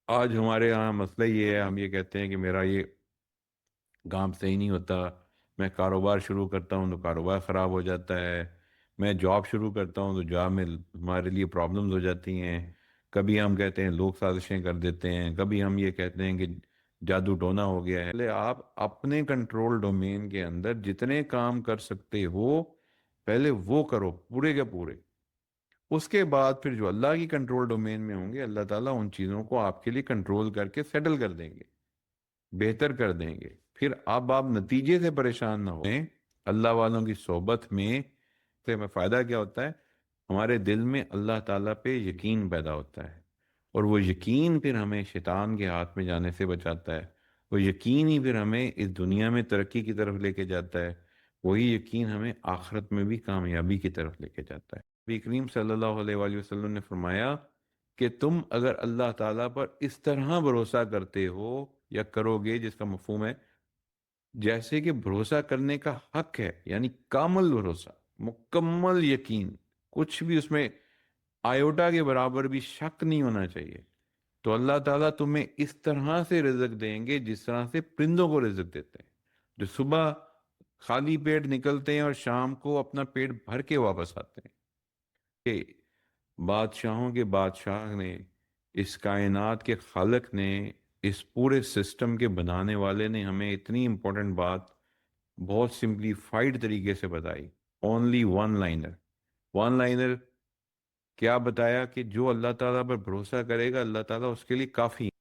آج ہمارے یہاں مسئلہ یہ ہے، ہم یہ کہتے ہیں کہ میرا یہ کام صحیح نہیں ہوتا، میں کاروبار شروع کرتا ہوں تو کاروبار خراب ہو جاتا ہے، میں جاب شروع کرتا ہوں تو جاب میں ہمارے لیے پرابلمز ہو جاتی ہیں۔ کبھی ہم کہتے ہیں لوگ سازشیں کر دیتے ہیں، کبھی ہم یہ کہتے ہیں کہ جادو ٹونا ہو گیا ہے۔ پہلے آپ اپنے کنٹرول ڈومین کے اندر جتنے کام کر سکتے ہو پہلے وہ کرو پورے کے پورے، اس کے بعد پھر جو اللہ کی کنٹرول ڈومین میں ہوں گے اللہ تعالیٰ ان چیزوں کو آپ کے لیے کنٹرول کر کے سیٹل کر دیں گے، بہتر کر دیں گے۔ پھر اب آپ نتیجے سے پریشان نہ ہوں۔ اللہ والوں کی صحبت میں سے ہمیں فائدہ کیا ہوتا ہے؟ ہمارے دل میں اللہ تعالیٰ پہ یقین پیدا ہوتا ہے، اور وہ یقین پھر ہمیں شیطان کے ہاتھ میں جانے سے بچاتا ہے۔ وہ یقین ہی پھر ہمیں اس دنیا میں ترقی کی طرف لے کے جاتا ہے، وہی یقین ہمیں آخرت میں بھی کامیابی کی طرف لے کے جاتا ہے۔ نبی کریم صلی اللہ علیہ وآلہ وسلم نے فرمایا کہ تم اگر اللہ تعالیٰ پر اس طرح بھروسہ کرتے ہو یا کرو گے، جس کا مفہوم ہے جیسے کہ بھروسہ کرنے کا حق ہے، یعنی کامل بھروسہ، مکمل یقین، کچھ بھی اس میں آیوٹا کے برابر بھی شک نہیں ہونا چاہیے، تو اللہ تعالیٰ تمہیں اس طرح سے رزق دیں گے جس طرح سے پرندوں کو رزق دیتے ہیں، جو صبح خالی پیٹ نکلتے ہیں اور شام کو اپنا پیٹ بھر کے واپس آتے ہیں۔ کہ بادشاہوں کے بادشاہ نے، اس کائنات کے خالق نے، اس پورے سسٹم کے بنانے والے نے ہمیں اتنی امپورٹنٹ بات بہت سمپلیفائڈ طریقے سے بتائی۔ Only one liner, one liner کیا بتایا؟ کہ جو اللہ تعالیٰ پر بھروسہ کرے گا اللہ تعالیٰ اس کے لیے کافی ہے۔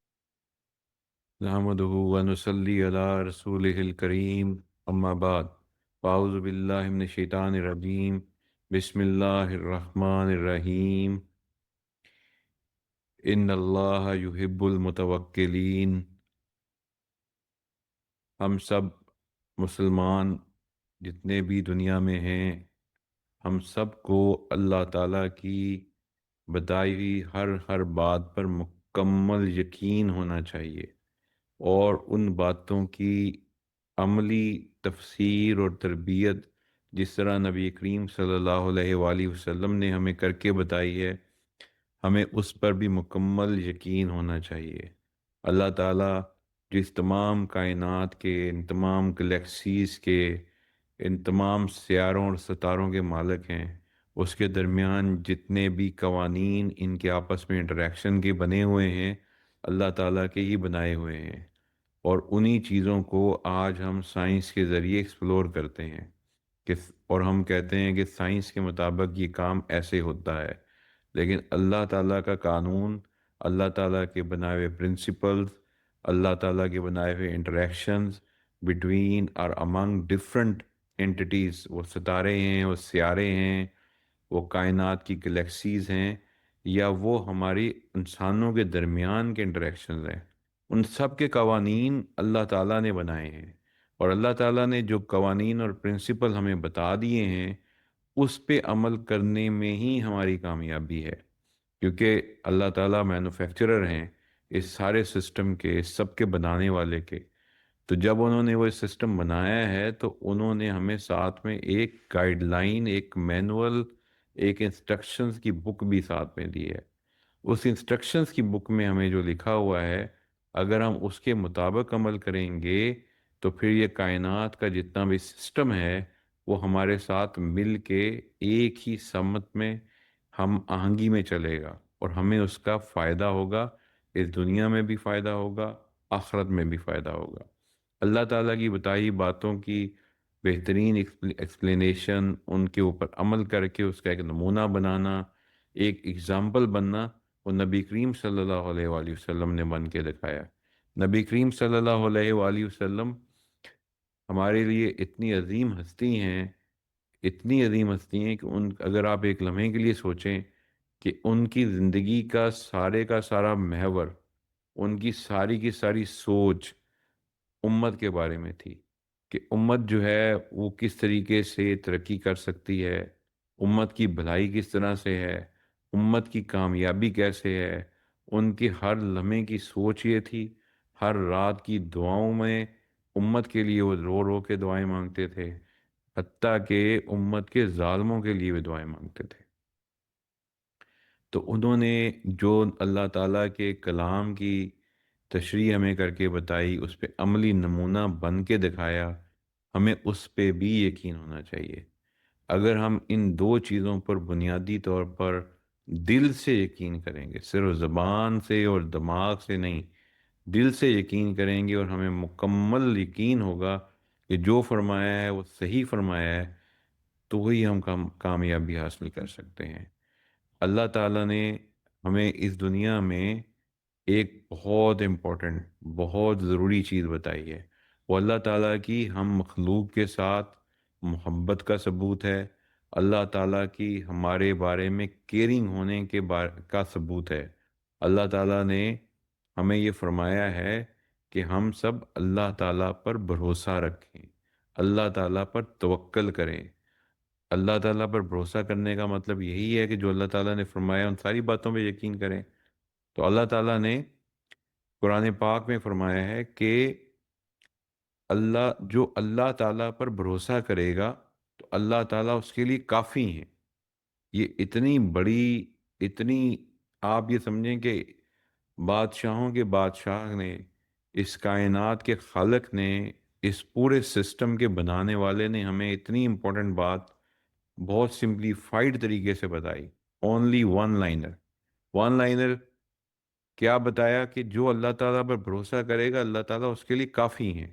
نحمدہ ونصلی علی رسولہ الکریم، اما بعد، فاعوذ باللہ من الشیطان الرجیم، بسم اللہ الرحمن الرحیم، ان اللہ یحب المتوکلین۔ ہم سب مسلمان جتنے بھی دنیا میں ہیں، ہم سب کو اللہ تعالیٰ کی بتائی ہوئی ہر بات پر مکمل یقین ہونا چاہیے، اور ان باتوں کی عملی تفسیر اور تربیت جس طرح نبی کریم صلی اللہ علیہ وآلہ وسلم نے ہمیں کر کے بتائی ہے، ہمیں اس پر بھی مکمل یقین ہونا چاہیے۔ اللہ تعالیٰ جس تمام کائنات کے، ان تمام گلیکسیز کے، ان تمام سیاروں اور ستاروں کے مالک ہیں، اس کے درمیان جتنے بھی قوانین ان کے آپس میں انٹریکشن کے بنے ہوئے ہیں اللہ تعالیٰ کے ہی بنائے ہوئے ہیں، اور انہی چیزوں کو آج ہم سائنس کے ذریعے ایکسپلور کرتے ہیں کہ، اور ہم کہتے ہیں کہ سائنس کے مطابق یہ کام ایسے ہوتا ہے، لیکن اللہ تعالیٰ کا قانون، اللہ تعالیٰ کے بنائے ہوئے پرنسپلز، اللہ تعالیٰ کے بنائے ہوئے انٹریکشنز بٹوین اور امنگ ڈفرنٹ انٹیٹیز، وہ ستارے ہیں، وہ سیارے ہیں، وہ کائنات کی گلیکسیز ہیں، یا وہ ہماری انسانوں کے درمیان کے انٹریکشنز ہیں، ان سب کے قوانین اللہ تعالیٰ نے بنائے ہیں، اور اللہ تعالیٰ نے جو قوانین اور پرنسپل ہمیں بتا دیے ہیں اس پہ عمل کرنے میں ہی ہماری کامیابی ہے، کیونکہ اللہ تعالیٰ مینوفیکچرر ہیں اس سارے سسٹم کے، اس سب کے بنانے والے کے۔ تو جب انہوں نے وہ سسٹم بنایا ہے تو انہوں نے ہمیں ساتھ میں ایک گائیڈ لائن، ایک مینول، ایک انسٹرکشنز کی بک بھی ساتھ میں دی ہے۔ اس انسٹرکشنز کی بک میں ہمیں جو لکھا ہوا ہے، اگر ہم اس کے مطابق عمل کریں گے تو پھر یہ کائنات کا جتنا بھی سسٹم ہے وہ ہمارے ساتھ مل کے ایک ہی سمت میں، ہم آہنگی میں چلے گا، اور ہمیں اس کا فائدہ ہوگا، اس دنیا میں بھی فائدہ ہوگا، آخرت میں بھی فائدہ ہوگا۔ اللہ تعالیٰ کی بتائی باتوں کی بہترین ایکسپلینیشن، ان کے اوپر عمل کر کے اس کا ایک نمونہ بنانا، ایک اگزامپل بننا، وہ نبی کریم صلی اللہ علیہ وآلہ وسلم نے بن کے دکھایا۔ نبی کریم صلی اللہ علیہ وآلہ وسلم ہمارے لیے اتنی عظیم ہستی ہیں، اتنی عظیم ہستی ہیں کہ ان، اگر آپ ایک لمحے کے لیے سوچیں کہ ان کی زندگی کا سارا محور، ان کی ساری سوچ امت کے بارے میں تھی، کہ امت جو ہے وہ کس طریقے سے ترقی کر سکتی ہے، امت کی بھلائی کس طرح سے ہے، امت کی کامیابی کیسے ہے۔ ان کی ہر لمحے کی سوچ یہ تھی، ہر رات کی دعاؤں میں امت کے لیے وہ رو رو کے دعائیں مانگتے تھے، حتیٰ کہ امت کے ظالموں کے لیے بھی دعائیں مانگتے تھے۔ تو انہوں نے جو اللہ تعالیٰ کے کلام کی تشریح ہمیں کر کے بتائی، اس پہ عملی نمونہ بن کے دکھایا، ہمیں اس پہ بھی یقین ہونا چاہیے۔ اگر ہم ان دو چیزوں پر بنیادی طور پر دل سے یقین کریں گے، صرف زبان سے اور دماغ سے نہیں، دل سے یقین کریں گے، اور ہمیں مکمل یقین ہوگا کہ جو فرمایا ہے وہ صحیح فرمایا ہے، تو وہی ہم کامیابی حاصل کر سکتے ہیں۔ اللہ تعالیٰ نے ہمیں اس دنیا میں ایک بہت امپورٹنٹ، بہت ضروری چیز بتائی ہے۔ وہ اللہ تعالیٰ کی ہم مخلوق کے ساتھ محبت کا ثبوت ہے، اللہ تعالیٰ کی ہمارے بارے میں کیئرنگ ہونے کا ثبوت ہے۔ اللہ تعالیٰ نے ہمیں یہ فرمایا ہے کہ ہم سب اللہ تعالیٰ پر بھروسہ رکھیں، اللہ تعالیٰ پر توکل کریں۔ اللہ تعالیٰ پر بھروسہ کرنے کا مطلب یہی ہے کہ جو اللہ تعالیٰ نے فرمایا ان ساری باتوں پہ یقین کریں۔ تو اللہ تعالیٰ نے قرآن پاک میں فرمایا ہے کہ جو اللہ تعالیٰ پر بھروسہ کرے گا تو اللہ تعالیٰ اس کے لیے کافی ہیں۔ یہ اتنی بڑی، اتنی، آپ یہ سمجھیں کہ بادشاہوں کے بادشاہ نے، اس کائنات کے خالق نے، اس پورے سسٹم کے بنانے والے نے ہمیں اتنی امپورٹنٹ بات بہت سمپلیفائڈ طریقے سے بتائی۔ Only one liner, one liner کیا بتایا کہ جو اللہ تعالیٰ پر بھروسہ کرے گا اللہ تعالیٰ اس کے لیے کافی ہیں۔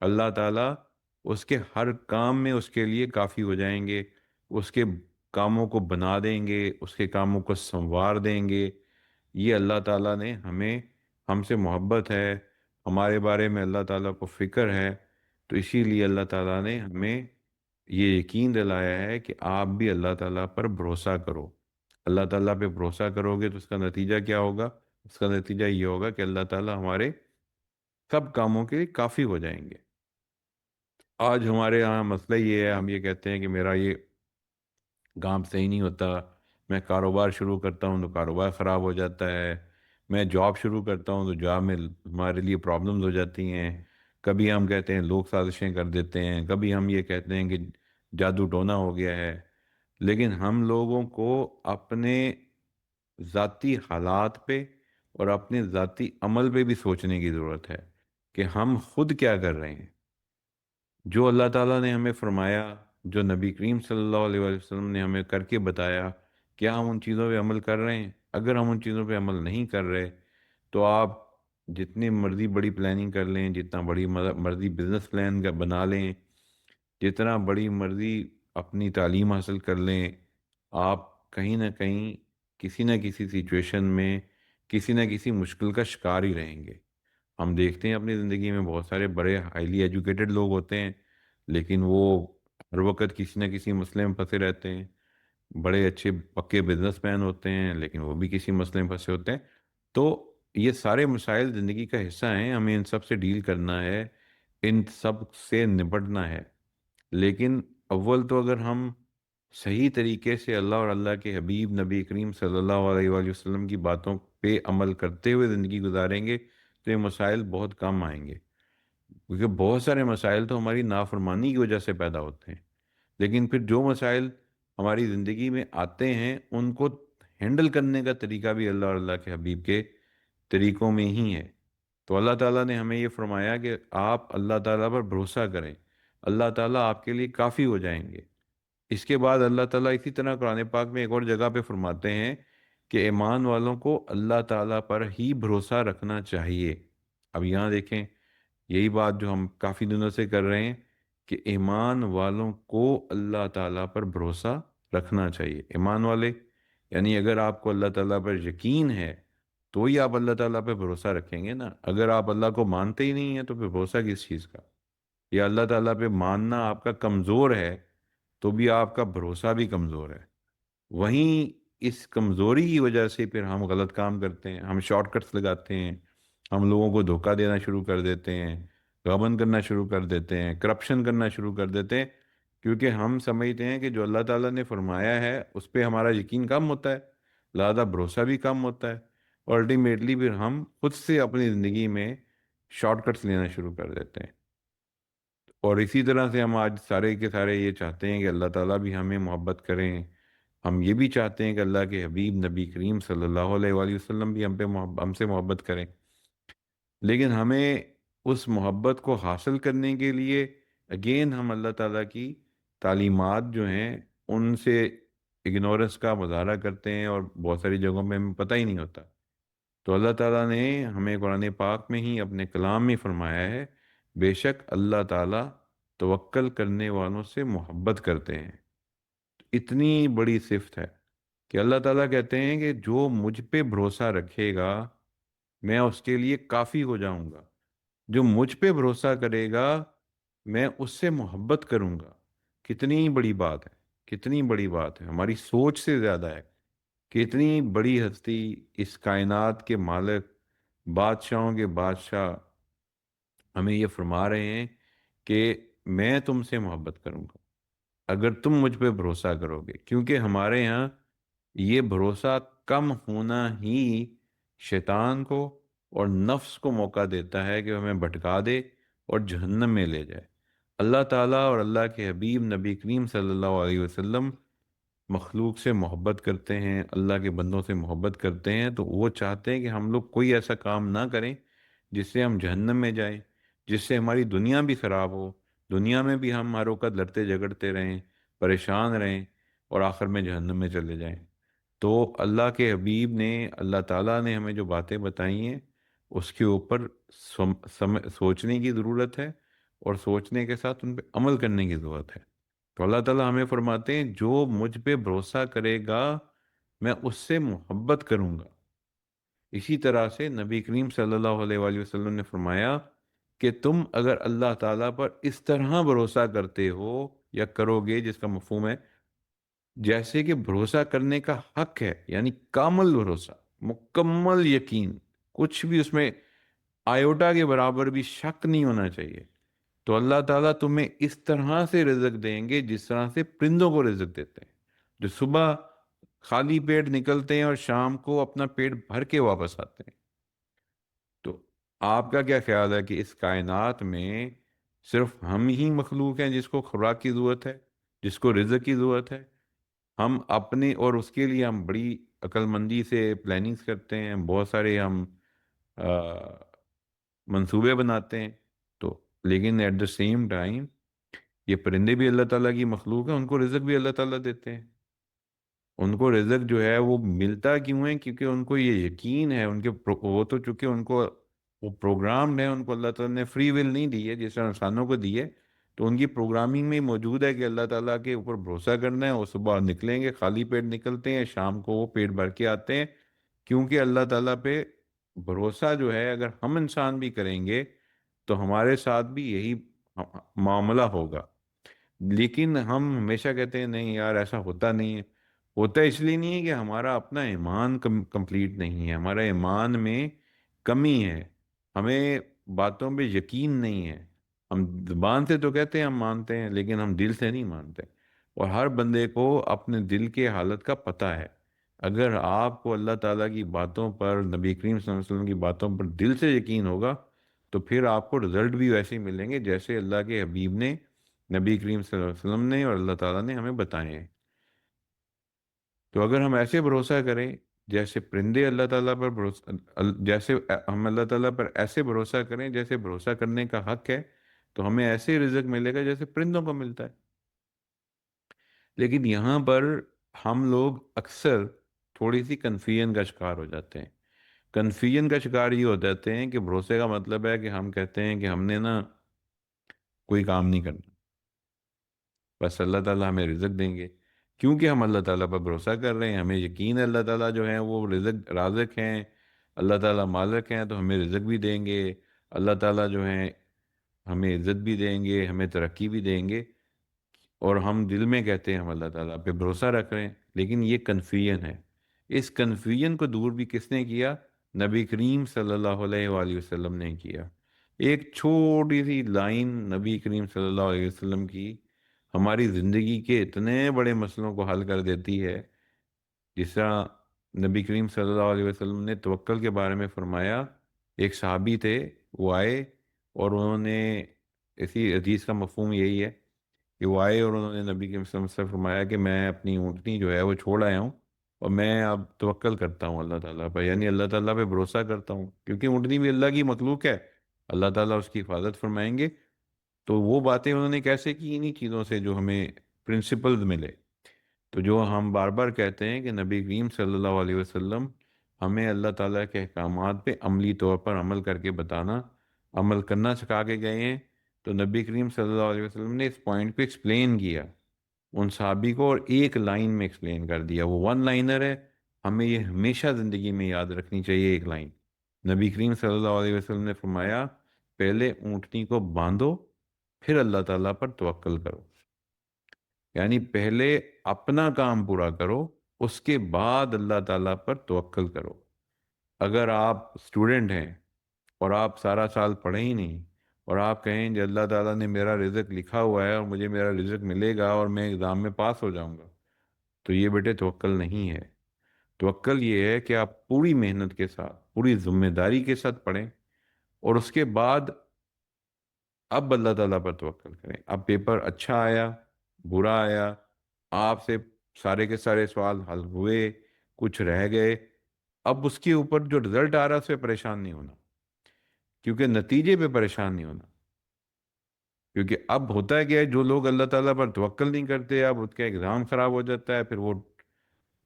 اللہ تعالیٰ اس کے ہر کام میں اس کے لیے کافی ہو جائیں گے، اس کے کاموں کو بنا دیں گے، اس کے کاموں کو سنوار دیں گے۔ یہ اللہ تعالیٰ نے ہم سے محبت ہے، ہمارے بارے میں اللہ تعالیٰ کو فکر ہے، تو اسی لیے اللہ تعالیٰ نے ہمیں یہ یقین دلایا ہے کہ آپ بھی اللہ تعالیٰ پر بھروسہ کرو۔ اللہ تعالیٰ پہ بھروسہ کرو گے تو اس کا نتیجہ کیا ہوگا؟ اس کا نتیجہ یہ ہوگا کہ اللہ تعالیٰ ہمارے سب کاموں کے لیے کافی ہو جائیں گے۔ آج ہمارے یہاں مسئلہ یہ ہے، ہم یہ کہتے ہیں کہ میرا یہ کام صحیح نہیں ہوتا، میں کاروبار شروع کرتا ہوں تو کاروبار خراب ہو جاتا ہے، میں جاب شروع کرتا ہوں تو جاب میں ہمارے لیے پرابلمز ہو جاتی ہیں۔ کبھی ہم کہتے ہیں لوگ سازشیں کر دیتے ہیں، کبھی ہم یہ کہتے ہیں کہ جادو ٹونا ہو گیا ہے۔ لیکن ہم لوگوں کو اپنے ذاتی حالات پہ اور اپنے ذاتی عمل پہ بھی سوچنے کی ضرورت ہے کہ ہم خود کیا کر رہے ہیں۔ جو اللہ تعالیٰ نے ہمیں فرمایا، جو نبی کریم صلی اللہ علیہ وآلہ وسلم نے ہمیں کر کے بتایا، کیا ہم ان چیزوں پہ عمل کر رہے ہیں؟ اگر ہم ان چیزوں پہ عمل نہیں کر رہے تو آپ جتنی مرضی بڑی پلاننگ کر لیں، جتنا بڑی مرضی بزنس پلان کا بنا لیں، جتنا بڑی مرضی اپنی تعلیم حاصل کر لیں، آپ کہیں نہ کہیں کسی نہ کسی سچویشن میں کسی نہ کسی مشکل کا شکار ہی رہیں گے۔ ہم دیکھتے ہیں اپنی زندگی میں بہت سارے بڑے ہائیلی ایجوکیٹڈ لوگ ہوتے ہیں، لیکن وہ ہر وقت کسی نہ کسی مسئلے میں پھنسے رہتے ہیں۔ بڑے اچھے پکے بزنس مین ہوتے ہیں لیکن وہ بھی کسی مسئلے میں پھنسے ہوتے ہیں۔ تو یہ سارے مسائل زندگی کا حصہ ہیں، ہمیں ان سب سے ڈیل کرنا ہے، ان سب سے نپٹنا ہے۔ لیکن اول تو اگر ہم صحیح طریقے سے اللہ اور اللہ کے حبیب نبی کریم صلی اللہ علیہ وآلہ وسلم کی باتوں پہ عمل کرتے ہوئے زندگی گزاریں گے تو یہ مسائل بہت کم آئیں گے، کیونکہ بہت سارے مسائل تو ہماری نافرمانی کی وجہ سے پیدا ہوتے ہیں۔ لیکن پھر جو مسائل ہماری زندگی میں آتے ہیں ان کو ہینڈل کرنے کا طریقہ بھی اللہ اور اللہ کے حبیب کے طریقوں میں ہی ہے۔ تو اللہ تعالیٰ نے ہمیں یہ فرمایا کہ آپ اللہ تعالیٰ پر بھروسہ کریں، اللہ تعالیٰ آپ کے لیے کافی ہو جائیں گے۔ اس کے بعد اللہ تعالیٰ اسی طرح قرآن پاک میں ایک اور جگہ پہ فرماتے ہیں کہ ایمان والوں کو اللہ تعالیٰ پر ہی بھروسہ رکھنا چاہیے۔ اب یہاں دیکھیں، یہی بات جو ہم کافی دنوں سے کر رہے ہیں کہ ایمان والوں کو اللہ تعالیٰ پر بھروسہ رکھنا چاہیے۔ ایمان والے یعنی اگر آپ کو اللہ تعالیٰ پر یقین ہے تو ہی آپ اللہ تعالیٰ پہ بھروسہ رکھیں گے نا۔ اگر آپ اللہ کو مانتے ہی نہیں ہیں تو پھر بھروسہ کس چیز کا؟ یا اللہ تعالیٰ پہ ماننا آپ کا کمزور ہے تو بھی آپ کا بھروسہ بھی کمزور ہے۔ وہیں اس کمزوری کی وجہ سے پھر ہم غلط کام کرتے ہیں، ہم شارٹ کٹس لگاتے ہیں، ہم لوگوں کو دھوکہ دینا شروع کر دیتے ہیں، غبن کرنا شروع کر دیتے ہیں، کرپشن کرنا شروع کر دیتے ہیں، کیونکہ ہم سمجھتے ہیں کہ جو اللہ تعالیٰ نے فرمایا ہے اس پہ ہمارا یقین کم ہوتا ہے، لہذا بھروسہ بھی کم ہوتا ہے، اور الٹیمیٹلی پھر ہم خود سے اپنی زندگی میں شارٹ کٹس لینا شروع کر دیتے ہیں۔ اور اسی طرح سے ہم آج سارے کے سارے یہ چاہتے ہیں کہ اللہ تعالیٰ بھی ہمیں محبت کریں، ہم یہ بھی چاہتے ہیں کہ اللہ کے حبیب نبی کریم صلی اللہ علیہ وآلہ وسلم بھی ہم سے محبت کریں، لیکن ہمیں اس محبت کو حاصل کرنے کے لیے اگین ہم اللہ تعالیٰ کی تعلیمات جو ہیں ان سے اگنورنس کا مظاہرہ کرتے ہیں، اور بہت ساری جگہوں میں ہمیں پتہ ہی نہیں ہوتا۔ تو اللہ تعالیٰ نے ہمیں قرآن پاک میں ہی اپنے کلام میں فرمایا ہے، بے شک اللہ تعالیٰ توکل کرنے والوں سے محبت کرتے ہیں۔ اتنی بڑی صفت ہے کہ اللہ تعالیٰ کہتے ہیں کہ جو مجھ پہ بھروسہ رکھے گا میں اس کے لیے کافی ہو جاؤں گا، جو مجھ پہ بھروسہ کرے گا میں اس سے محبت کروں گا۔ کتنی بڑی بات ہے، کتنی بڑی بات ہے، ہماری سوچ سے زیادہ ہے کہ اتنی بڑی ہستی، اس کائنات کے مالک، بادشاہوں کے بادشاہ ہمیں یہ فرما رہے ہیں کہ میں تم سے محبت کروں گا اگر تم مجھ پہ بھروسہ کرو گے، کیونکہ ہمارے ہاں یہ بھروسہ کم ہونا ہی شیطان کو اور نفس کو موقع دیتا ہے کہ ہمیں بھٹکا دے اور جہنم میں لے جائے۔ اللہ تعالیٰ اور اللہ کے حبیب نبی کریم صلی اللہ علیہ وسلم مخلوق سے محبت کرتے ہیں، اللہ کے بندوں سے محبت کرتے ہیں، تو وہ چاہتے ہیں کہ ہم لوگ کوئی ایسا کام نہ کریں جس سے ہم جہنم میں جائیں، جس سے ہماری دنیا بھی خراب ہو، دنیا میں بھی ہم ہر وقت لڑتے جھگڑتے رہیں، پریشان رہیں، اور آخر میں جہنم میں چلے جائیں۔ تو اللہ کے حبیب نے، اللہ تعالیٰ نے ہمیں جو باتیں بتائی ہیں اس کے اوپر سوچنے کی ضرورت ہے، اور سوچنے کے ساتھ ان پہ عمل کرنے کی ضرورت ہے۔ تو اللہ تعالیٰ ہمیں فرماتے ہیں جو مجھ پہ بھروسہ کرے گا میں اس سے محبت کروں گا۔ اسی طرح سے نبی کریم صلی اللہ علیہ وآلہ وسلم نے فرمایا کہ تم اگر اللہ تعالیٰ پر اس طرح بھروسہ کرتے ہو یا کرو گے، جس کا مفہوم ہے جیسے کہ بھروسہ کرنے کا حق ہے، یعنی کامل بھروسہ، مکمل یقین، کچھ بھی اس میں آیوٹا کے برابر بھی شک نہیں ہونا چاہیے، تو اللہ تعالیٰ تمہیں اس طرح سے رزق دیں گے جس طرح سے پرندوں کو رزق دیتے ہیں، جو صبح خالی پیٹ نکلتے ہیں اور شام کو اپنا پیٹ بھر کے واپس آتے ہیں۔ تو آپ کا کیا خیال ہے کہ اس کائنات میں صرف ہم ہی مخلوق ہیں جس کو خوراک کی ضرورت ہے، جس کو رزق کی ضرورت ہے؟ ہم اپنے، اور اس کے لیے ہم بڑی عقل مندی سے پلاننگز کرتے ہیں، بہت سارے ہم آ، منصوبے بناتے ہیں، تو لیکن ایٹ دا سیم ٹائم یہ پرندے بھی اللہ تعالیٰ کی مخلوق ہیں، ان کو رزق بھی اللہ تعالیٰ دیتے ہیں۔ ان کو رزق جو ہے وہ ملتا کیوں ہے؟ کیونکہ ان کو یہ یقین ہے، ان کے وہ تو چونکہ ان کو وہ پروگرامڈ ہے، ان کو اللہ تعالیٰ نے فری ول نہیں دی ہے جس طرح انسانوں کو دی ہے، تو ان کی پروگرامنگ میں موجود ہے کہ اللہ تعالیٰ کے اوپر بھروسہ کرنا ہے، وہ صبح نکلیں گے خالی پیٹ نکلتے ہیں، شام کو وہ پیٹ بھر کے آتے ہیں، کیونکہ اللہ تعالیٰ پہ بھروسہ جو ہے اگر ہم انسان بھی کریں گے تو ہمارے ساتھ بھی یہی معاملہ ہوگا۔ لیکن ہم ہمیشہ کہتے ہیں نہیں یار ایسا ہوتا نہیں ہے، ہوتا اس لیے نہیں ہے کہ ہمارا اپنا ایمان کمپلیٹ نہیں ہے، ہمارا ایمان میں کمی ہے، ہمیں باتوں پہ یقین نہیں ہے، ہم زبان سے تو کہتے ہیں ہم مانتے ہیں لیکن ہم دل سے نہیں مانتے، اور ہر بندے کو اپنے دل کے حالت کا پتہ ہے۔ اگر آپ کو اللہ تعالیٰ کی باتوں پر، نبی کریم صلی اللہ علیہ وسلم کی باتوں پر دل سے یقین ہوگا تو پھر آپ کو رزلٹ بھی ویسے ہی ملیں گے جیسے اللہ کے حبیب نے، نبی کریم صلی اللہ علیہ وسلم نے اور اللہ تعالیٰ نے ہمیں بتائے ہیں۔ تو اگر ہم ایسے بھروسہ کریں جیسے پرندے اللہ تعالیٰ پر بھروسہ، جیسے ہم اللہ تعالیٰ پر ایسے بھروسہ کریں جیسے بھروسہ کرنے کا حق ہے، تو ہمیں ایسے رزق ملے گا جیسے پرندوں کو ملتا ہے۔ لیکن یہاں پر ہم لوگ اکثر تھوڑی سی کنفیوژن کا شکار ہو جاتے ہیں۔ کنفیوژن کا شکار یہ ہو جاتے ہیں کہ بھروسے کا مطلب ہے کہ ہم کہتے ہیں کہ ہم نے نا کوئی کام نہیں کرنا، بس اللہ تعالیٰ ہمیں رزق دیں گے، کیونکہ ہم اللہ تعالیٰ پر بھروسہ کر رہے ہیں، ہمیں یقین ہے اللہ تعالیٰ جو ہیں وہ رزق رازق ہیں، اللہ تعالیٰ مالک ہیں، تو ہمیں رزق بھی دیں گے، اللہ تعالیٰ جو ہیں ہمیں عزت بھی دیں گے، ہمیں ترقی بھی دیں گے، اور ہم دل میں کہتے ہیں ہم اللہ تعالیٰ پہ بھروسہ رکھ رہے ہیں۔ لیکن یہ کنفیوژن ہے، اس کنفیوژن کو دور بھی کس نے کیا؟ نبی کریم صلی اللہ علیہ وآلہ وسلم نے کیا۔ ایک چھوٹی سی لائن نبی کریم صلی اللہ علیہ وسلم کی ہماری زندگی کے اتنے بڑے مسئلوں کو حل کر دیتی ہے۔ جس طرح نبی کریم صلی اللہ علیہ وسلم نے توکل کے بارے میں فرمایا، ایک صحابی تھے، وہ آئے اور انہوں نے، اسی حدیث کا مفہوم یہی ہے کہ وہ آئے اور انہوں نے نبی کے وسلم سے فرمایا کہ میں اپنی اونٹنی جو ہے وہ چھوڑ آیا ہوں، اور میں اب توکل کرتا ہوں اللہ تعالیٰ پر، یعنی اللہ تعالیٰ پہ بھروسہ کرتا ہوں، کیونکہ اونٹنی بھی اللہ کی مخلوق ہے، اللہ تعالیٰ اس کی حفاظت فرمائیں گے۔ تو وہ باتیں انہوں نے کیسے کی؟ انہی چیزوں سے جو ہمیں پرنسپلز ملے۔ تو جو ہم بار بار کہتے ہیں کہ نبی کریم صلی اللہ علیہ وسلم ہمیں اللہ تعالیٰ کے احکامات پہ عملی طور پر عمل کر کے بتانا، عمل کرنا سکھا کے گئے ہیں۔ تو نبی کریم صلی اللہ علیہ وسلم نے اس پوائنٹ پہ ایکسپلین کیا ان صحابی کو، اور ایک لائن میں ایکسپلین کر دیا، وہ ون لائنر ہے۔ ہمیں یہ ہمیشہ زندگی میں یاد رکھنی چاہیے ایک لائن۔ نبی کریم صلی اللہ علیہ وسلم نے فرمایا، پہلے اونٹنی کو باندھو، پھر اللہ تعالیٰ پر توکل کرو۔ یعنی پہلے اپنا کام پورا کرو، اس کے بعد اللہ تعالیٰ پر توکل کرو۔ اگر آپ اسٹوڈنٹ ہیں اور آپ سارا سال پڑھے ہی نہیں، اور آپ کہیں کہ اللہ تعالیٰ نے میرا رزق لکھا ہوا ہے اور مجھے میرا رزق ملے گا اور میں ایگزام میں پاس ہو جاؤں گا، تو یہ بیٹے توکل نہیں ہے۔ توکل یہ ہے کہ آپ پوری محنت کے ساتھ، پوری ذمہ داری کے ساتھ پڑھیں، اور اس کے بعد اب اللہ تعالیٰ پر توکل کریں۔ اب پیپر اچھا آیا، برا آیا، آپ سے سارے کے سارے سوال حل ہوئے، کچھ رہ گئے، اب اس کے اوپر جو رزلٹ آ رہا ہے اس پہ پریشان نہیں ہونا، کیونکہ نتیجے پہ پریشان نہیں ہونا۔ کیونکہ اب ہوتا ہے کہ جو لوگ اللہ تعالیٰ پر توکل نہیں کرتے، اب اس کا ایگزام خراب ہو جاتا ہے، پھر وہ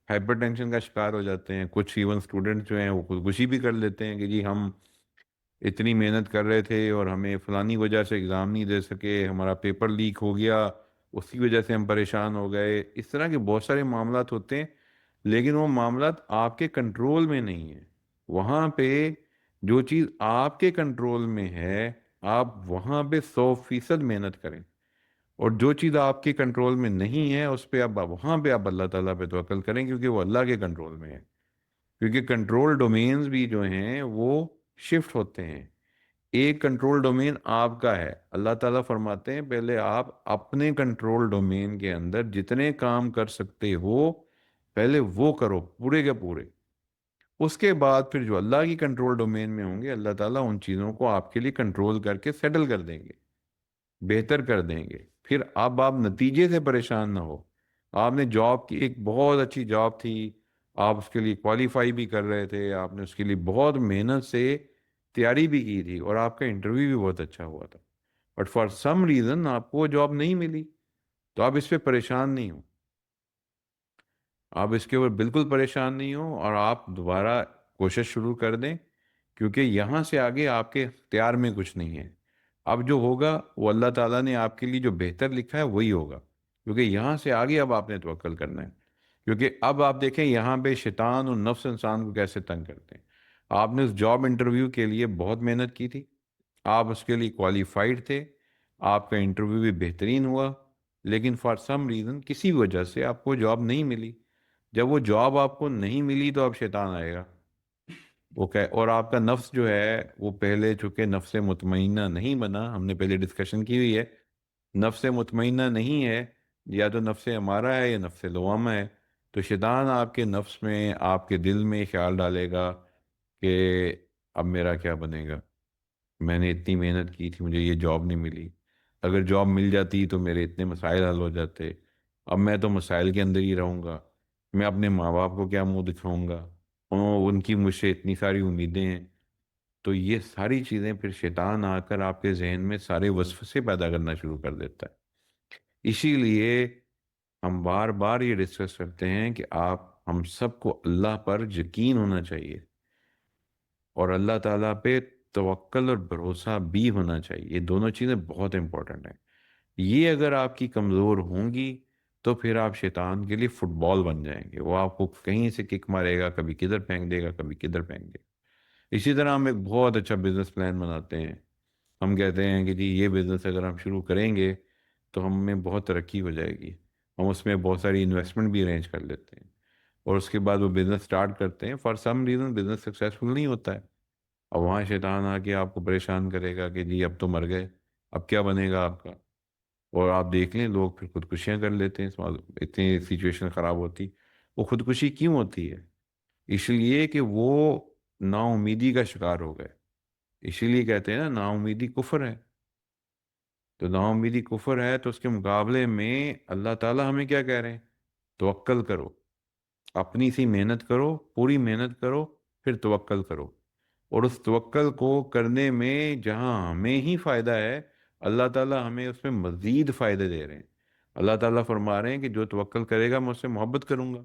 ہائپر ٹینشن کا شکار ہو جاتے ہیں۔ کچھ ایون اسٹوڈنٹس جو ہیں وہ خودکشی بھی کر لیتے ہیں کہ جی ہم اتنی محنت کر رہے تھے اور ہمیں فلانی وجہ سے ایگزام نہیں دے سکے، ہمارا پیپر لیک ہو گیا، اس کی وجہ سے ہم پریشان ہو گئے۔ اس طرح کے بہت سارے معاملات ہوتے ہیں، لیکن وہ معاملات آپ کے کنٹرول میں نہیں ہیں۔ وہاں پہ جو چیز آپ کے کنٹرول میں ہے، آپ وہاں پہ 100% محنت کریں، اور جو چیز آپ کے کنٹرول میں نہیں ہے اس پہ اب وہاں پہ آپ اللہ تعالیٰ پہ توکل کریں، کیونکہ وہ اللہ کے کنٹرول میں ہے۔ کیونکہ کنٹرول ڈومینز بھی جو ہیں وہ شفٹ ہوتے ہیں۔ ایک کنٹرول ڈومین آپ کا ہے، اللہ تعالیٰ فرماتے ہیں پہلے آپ اپنے کنٹرول ڈومین کے اندر جتنے کام کر سکتے ہو پہلے وہ کرو پورے کے پورے، اس کے بعد پھر جو اللہ کی کنٹرول ڈومین میں ہوں گے اللہ تعالیٰ ان چیزوں کو آپ کے لیے کنٹرول کر کے سیٹل کر دیں گے، بہتر کر دیں گے۔ پھر اب آپ نتیجے سے پریشان نہ ہو۔ آپ نے جاب کی، ایک بہت اچھی جاب تھی، آپ اس کے لیے کوالیفائی بھی کر رہے تھے، آپ نے اس کے لیے بہت محنت سے تیاری بھی کی تھی، اور آپ کا انٹرویو بھی بہت اچھا ہوا تھا، بٹ فار سم ریزن آپ کو وہ جاب نہیں ملی، تو آپ اس پہ پریشان نہیں ہو، آپ اس کے اوپر بالکل پریشان نہیں ہو، اور آپ دوبارہ کوشش شروع کر دیں، کیونکہ یہاں سے آگے آپ کے اختیار میں کچھ نہیں ہے۔ اب جو ہوگا وہ اللہ تعالیٰ نے آپ کے لیے جو بہتر لکھا ہے وہی ہوگا، کیونکہ یہاں سے آگے اب آپ نے توکل کرنا ہے۔ کیونکہ اب آپ دیکھیں یہاں پہ شیطان اور نفس انسان کو کیسے تنگ کرتے ہیں۔ آپ نے اس جاب انٹرویو کے لیے بہت محنت کی تھی، آپ اس کے لیے کوالیفائڈ تھے، آپ کا انٹرویو بھی بہترین ہوا، لیکن فار سم ریزن کسی وجہ سے آپ کو جاب نہیں ملی۔ جب وہ جاب آپ کو نہیں ملی تو اب شیطان آئے گا، وہ کہ اور آپ کا نفس جو ہے وہ پہلے چونکہ نفس مطمئنہ نہیں بنا، ہم نے پہلے ڈسکشن کی ہوئی ہے، نفس مطمئنہ نہیں ہے، یا تو نفس امارہ ہے یا نفس لوامہ ہے۔ تو شیطان آپ کے نفس میں، آپ کے دل میں خیال ڈالے گا کہ اب میرا کیا بنے گا، میں نے اتنی محنت کی تھی، مجھے یہ جاب نہیں ملی، اگر جاب مل جاتی تو میرے اتنے مسائل حل ہو جاتے، اب میں تو مسائل کے اندر ہی رہوں گا، میں اپنے ماں باپ کو کیا منہ دکھاؤں گا، ان کی مجھ سے اتنی ساری امیدیں ہیں۔ تو یہ ساری چیزیں پھر شیطان آ کر آپ کے ذہن میں سارے وسوسے پیدا کرنا شروع کر دیتا ہے۔ اسی لیے ہم بار بار یہ ڈسکس کرتے ہیں کہ ہم سب کو اللہ پر یقین ہونا چاہیے، اور اللہ تعالیٰ پہ توکل اور بھروسہ بھی ہونا چاہیے۔ یہ دونوں چیزیں بہت امپورٹنٹ ہیں۔ یہ اگر آپ کی کمزور ہوں گی تو پھر آپ شیطان کے لیے فٹ بال بن جائیں گے، وہ آپ کو کہیں سے کک مارے گا، کبھی کدھر پھینک دے گا، کبھی کدھر پھینک دے گا۔ اسی طرح ہم ایک بہت اچھا بزنس پلان بناتے ہیں، ہم کہتے ہیں کہ جی یہ بزنس اگر ہم شروع کریں گے تو ہم میں بہت ترقی ہو جائے گی، ہم اس میں بہت ساری انویسٹمنٹ بھی ارینج کر لیتے ہیں، اور اس کے بعد وہ بزنس سٹارٹ کرتے ہیں، for some reason business successful نہیں ہوتا ہے، اب وہاں شیطان آ کے آپ کو پریشان کرے گا کہ جی اب تو مر گئے، اب کیا بنے گا آپ کا۔ اور آپ دیکھ لیں لوگ پھر خودکشیاں کر لیتے ہیں، اتنی سچویشن خراب ہوتی، وہ خودکشی کیوں ہوتی ہے؟ اس لیے کہ وہ نا امیدی کا شکار ہو گئے۔ اسی لیے کہتے ہیں نا نا امیدی کفر ہے۔ تو ناامیدی کفر ہے، تو اس کے مقابلے میں اللہ تعالیٰ ہمیں کیا کہہ رہے ہیں؟ توکل کرو، اپنی سی محنت کرو، پوری محنت کرو، پھر توکل کرو۔ اور اس توکل کو کرنے میں جہاں ہمیں ہی فائدہ ہے، اللہ تعالیٰ ہمیں اس میں مزید فائدے دے رہے ہیں۔ اللہ تعالیٰ فرما رہے ہیں کہ جو توکل کرے گا میں اس سے محبت کروں گا،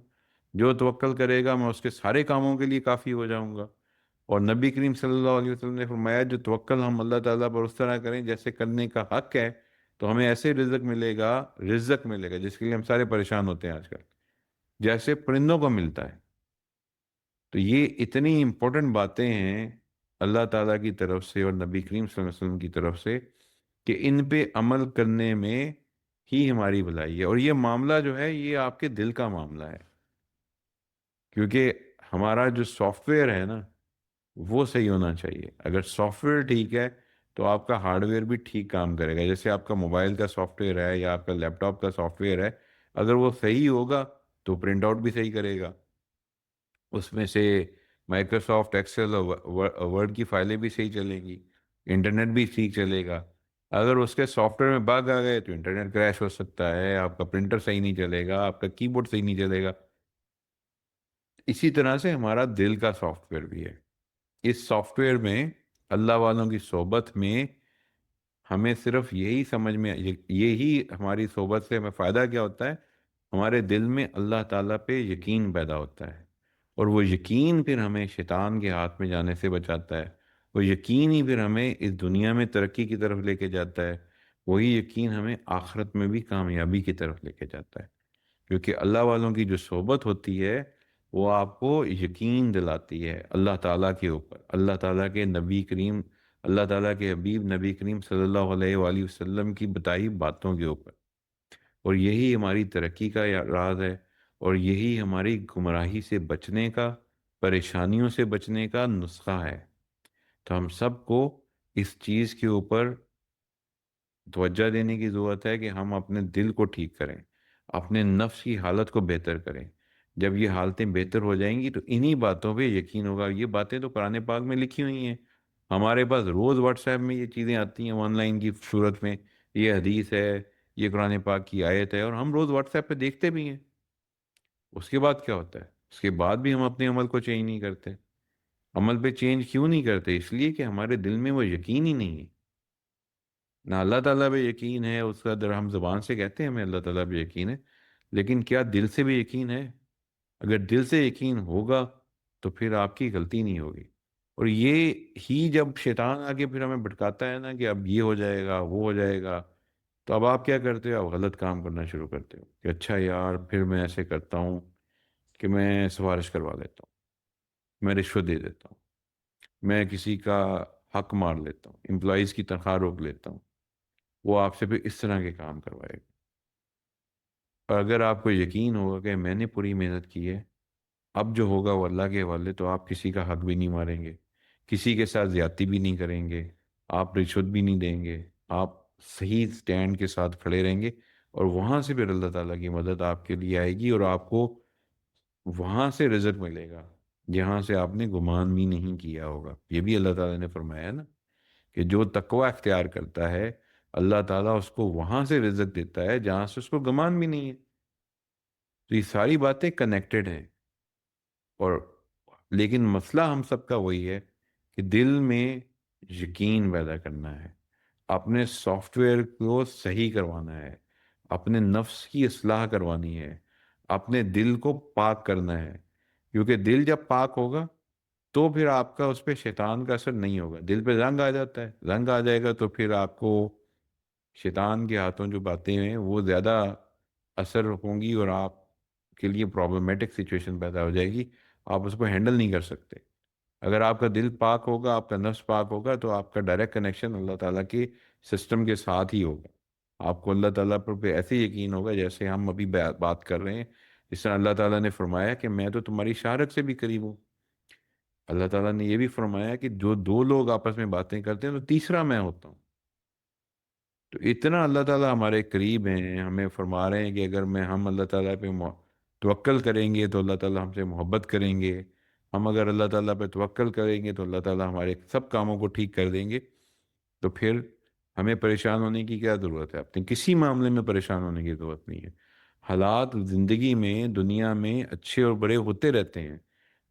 جو توکل کرے گا میں اس کے سارے کاموں کے لیے کافی ہو جاؤں گا۔ اور نبی کریم صلی اللہ علیہ وسلم نے فرمایا جو توکل ہم اللہ تعالیٰ پر اس طرح کریں جیسے کرنے کا حق ہے، تو ہمیں ایسے رزق ملے گا جس کے لیے ہم سارے پریشان ہوتے ہیں آج کل، جیسے پرندوں کو ملتا ہے۔ تو یہ اتنی امپورٹنٹ باتیں ہیں اللہ تعالیٰ کی طرف سے اور نبی کریم صلی اللہ علیہ وسلم کی طرف سے، کہ ان پہ عمل کرنے میں ہی ہماری بھلائی ہے۔ اور یہ معاملہ جو ہے یہ آپ کے دل کا معاملہ ہے، کیونکہ ہمارا جو سافٹ ویئر ہے نا وہ صحیح ہونا چاہیے۔ اگر سافٹ ویئر ٹھیک ہے تو آپ کا ہارڈ ویئر بھی ٹھیک کام کرے گا۔ جیسے آپ کا موبائل کا سافٹ ویئر ہے یا آپ کا لیپ ٹاپ کا سافٹ ویئر ہے، اگر وہ صحیح ہوگا تو پرنٹ آؤٹ بھی صحیح کرے گا، اس میں سے مائکروسافٹ ایکسل اور ورڈ کی فائلیں بھی صحیح چلیں گی، انٹرنیٹ بھی ٹھیک چلے گا۔ اگر اس کے سافٹ ویئر میں بگ آ گئے تو انٹرنیٹ کریش ہو سکتا ہے، آپ کا پرنٹر صحیح نہیں چلے گا، آپ کا کی بورڈ صحیح نہیں چلے گا۔ اسی طرح سے ہمارا دل کا سافٹ ویئر بھی ہے۔ اس سافٹ ویئر میں اللہ والوں کی صحبت میں ہمیں صرف یہی سمجھ میں، یہی ہماری صحبت سے ہمیں فائدہ کیا ہوتا ہے؟ ہمارے دل میں اللہ تعالیٰ پہ یقین پیدا ہوتا ہے، اور وہ یقین پھر ہمیں شیطان کے ہاتھ میں جانے سے بچاتا ہے۔ وہ یقین ہی پھر ہمیں اس دنیا میں ترقی کی طرف لے کے جاتا ہے، وہی یقین ہمیں آخرت میں بھی کامیابی کی طرف لے کے جاتا ہے۔ کیونکہ اللہ والوں کی جو صحبت ہوتی ہے وہ آپ کو یقین دلاتی ہے اللہ تعالیٰ کے اوپر، اللہ تعالیٰ کے نبی کریم، اللہ تعالیٰ کے حبیب نبی کریم صلی اللہ علیہ وآلہ وسلم کی بتائی باتوں کے اوپر۔ اور یہی ہماری ترقی کا راز ہے، اور یہی ہماری گمراہی سے بچنے کا، پریشانیوں سے بچنے کا نسخہ ہے۔ تو ہم سب کو اس چیز کے اوپر توجہ دینے کی ضرورت ہے کہ ہم اپنے دل کو ٹھیک کریں، اپنے نفس کی حالت کو بہتر کریں۔ جب یہ حالتیں بہتر ہو جائیں گی تو انہی باتوں پہ یقین ہوگا۔ یہ باتیں تو قرآن پاک میں لکھی ہوئی ہیں، ہمارے پاس روز واٹس ایپ میں یہ چیزیں آتی ہیں آن لائن کی صورت میں، یہ حدیث ہے، یہ قرآن پاک کی آیت ہے، اور ہم روز واٹس ایپ پہ دیکھتے بھی ہیں۔ اس کے بعد کیا ہوتا ہے؟ اس کے بعد بھی ہم اپنے عمل کو چینج نہیں کرتے۔ عمل پہ چینج کیوں نہیں کرتے؟ اس لیے کہ ہمارے دل میں وہ یقین ہی نہیں ہے۔ نہ اللہ تعالیٰ پہ یقین ہے، اس کا در ہم زبان سے کہتے ہیں ہمیں اللہ تعالیٰ پہ یقین ہے، لیکن کیا دل سے بھی یقین ہے؟ اگر دل سے یقین ہوگا تو پھر آپ کی غلطی نہیں ہوگی۔ اور یہ ہی جب شیطان آگے پھر ہمیں بھٹکاتا ہے نا کہ اب یہ ہو جائے گا، وہ ہو جائے گا، تو اب آپ کیا کرتے ہو؟ آپ غلط کام کرنا شروع کرتے ہو کہ اچھا یار پھر میں ایسے کرتا ہوں کہ میں سفارش کروا لیتا ہوں، میں رشوت دے دیتا ہوں، میں کسی کا حق مار لیتا ہوں، امپلائیز کی تنخواہ روک لیتا ہوں، وہ آپ سے پھر اس طرح کے کام کروائے گا۔ اور اگر آپ کو یقین ہوگا کہ میں نے پوری محنت کی ہے، اب جو ہوگا وہ اللہ کے حوالے، تو آپ کسی کا حق بھی نہیں ماریں گے، کسی کے ساتھ زیادتی بھی نہیں کریں گے، آپ رشوت بھی نہیں دیں گے، آپ صحیح سٹینڈ کے ساتھ کھڑے رہیں گے، اور وہاں سے پھر اللہ تعالیٰ کی مدد آپ کے لیے آئے گی، اور آپ کو وہاں سے رزق ملے گا جہاں سے آپ نے گمان بھی نہیں کیا ہوگا۔ یہ بھی اللہ تعالیٰ نے فرمایا ہے نا کہ جو تقوی اختیار کرتا ہے اللہ تعالیٰ اس کو وہاں سے رزق دیتا ہے جہاں سے اس کو گمان بھی نہیں ہے۔ تو یہ ساری باتیں کنیکٹڈ ہیں، اور لیکن مسئلہ ہم سب کا وہی ہے کہ دل میں یقین پیدا کرنا ہے، اپنے سافٹ ویئر کو صحیح کروانا ہے، اپنے نفس کی اصلاح کروانی ہے، اپنے دل کو پاک کرنا ہے۔ کیونکہ دل جب پاک ہوگا تو پھر آپ کا اس پہ شیطان کا اثر نہیں ہوگا۔ دل پہ رنگ آ جاتا ہے، رنگ آ جائے گا تو پھر آپ کو شیطان کے ہاتھوں جو باتیں ہیں وہ زیادہ اثر ہوں گی، اور آپ کے لیے پرابلمٹک سچویشن پیدا ہو جائے گی، آپ اس کو ہینڈل نہیں کر سکتے۔ اگر آپ کا دل پاک ہوگا، آپ کا نفس پاک ہوگا، تو آپ کا ڈائریکٹ کنیکشن اللہ تعالیٰ کے سسٹم کے ساتھ ہی ہوگا۔ آپ کو اللہ تعالیٰ پر پہ ایسے یقین ہوگا جیسے ہم ابھی بات کر رہے ہیں۔ اس طرح اللہ تعالیٰ نے فرمایا کہ میں تو تمہاری شہادت سے بھی قریب ہوں۔ اللہ تعالیٰ نے یہ بھی فرمایا کہ جو دو لوگ آپس میں باتیں کرتے ہیں تو تیسرا میں ہوتا ہوں۔ تو اتنا اللہ تعالیٰ ہمارے قریب ہیں، ہمیں فرما رہے ہیں کہ اگر ہم اللہ تعالیٰ پہ توکل کریں گے تو اللہ تعالیٰ ہم سے محبت کریں گے۔ ہم اگر اللہ تعالیٰ پہ توکل کریں گے تو اللہ تعالیٰ ہمارے سب کاموں کو ٹھیک کر دیں گے۔ تو پھر ہمیں پریشان ہونے کی کیا ضرورت ہے؟ اپنے کسی معاملے میں پریشان ہونے کی ضرورت نہیں ہے۔ حالات زندگی میں، دنیا میں اچھے اور برے ہوتے رہتے ہیں،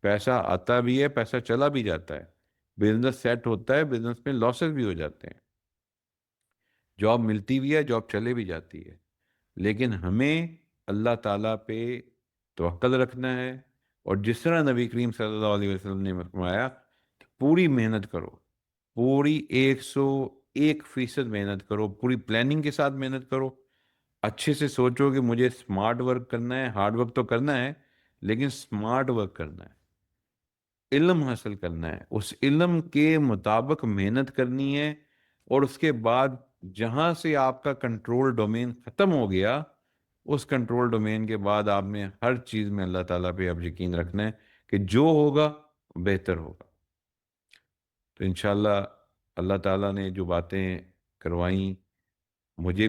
پیسہ آتا بھی ہے، پیسہ چلا بھی جاتا ہے، بزنس سیٹ ہوتا ہے، بزنس میں لاسز بھی ہو جاتے ہیں، جاب ملتی بھی ہے، جاب چلے بھی جاتی ہے، لیکن ہمیں اللہ تعالیٰ پہ توکل رکھنا ہے، اور جس طرح نبی کریم صلی اللہ علیہ وسلم نے فرمایا کہ پوری محنت کرو، پوری 101% محنت کرو، پوری پلاننگ کے ساتھ محنت کرو، اچھے سے سوچو کہ مجھے اسمارٹ ورک کرنا ہے، ہارڈ ورک تو کرنا ہے لیکن اسمارٹ ورک کرنا ہے، علم حاصل کرنا ہے، اس علم کے مطابق محنت کرنی ہے، اور اس کے بعد جہاں سے آپ کا کنٹرول ڈومین ختم ہو گیا، اس کنٹرول ڈومین کے بعد آپ نے ہر چیز میں اللہ تعالیٰ پہ اب یقین رکھنا ہے کہ جو ہوگا بہتر ہوگا۔ تو انشاءاللہ اللہ تعالیٰ نے جو باتیں کروائیں، مجھے